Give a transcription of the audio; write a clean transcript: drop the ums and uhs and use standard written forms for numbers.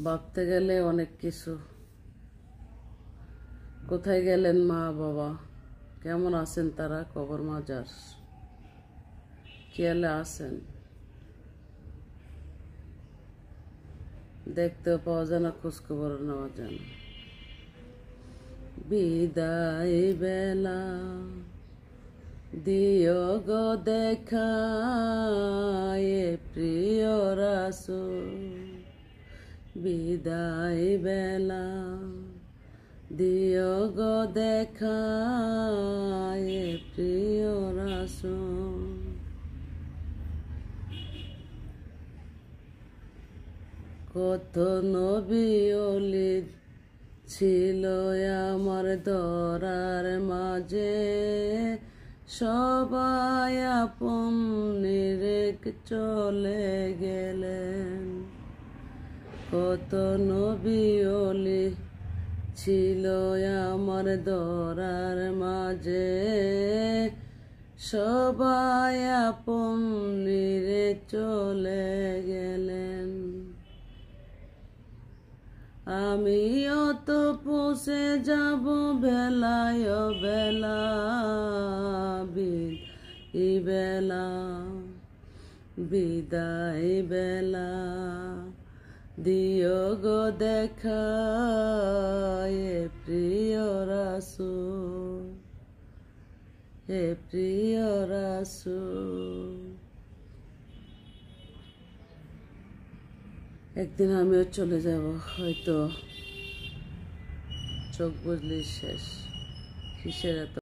ভাবতে গেলে অনেক কিছু। কোথায় গেলেন মা বাবা? কেমন আছেন তারা? কবর মাজার খেয়ালে আছেন? দেখতেও পাওয়া যায় না, খোঁজখবর নেওয়া যায় না। বিদায় বেলা দিও গো দেখা, এ প্রিয় রাসূল। বিদায় বেলা দিও গো দেখা, এ প্রিয় রাসূল। কত নবী ওলি ছিল আমার ধরার মাঝে, সবাই আপন নিরেখ চলে গেলেন। কত নবী ওলি ছিল আমার ধরার মাঝে, সবাই আপন নিরেখ চলে গেলেন। আমিও তো পৌঁছে যাব বেলায় বেলা, বেলা বিদায় বেলা দিও গো দেখা, এ প্রিয় রাসূল, হে প্রিয় রাসূল। একদিন আমিও চলে যাব, হয়তো চোখ বুঝলেই শেষ। কিসের এত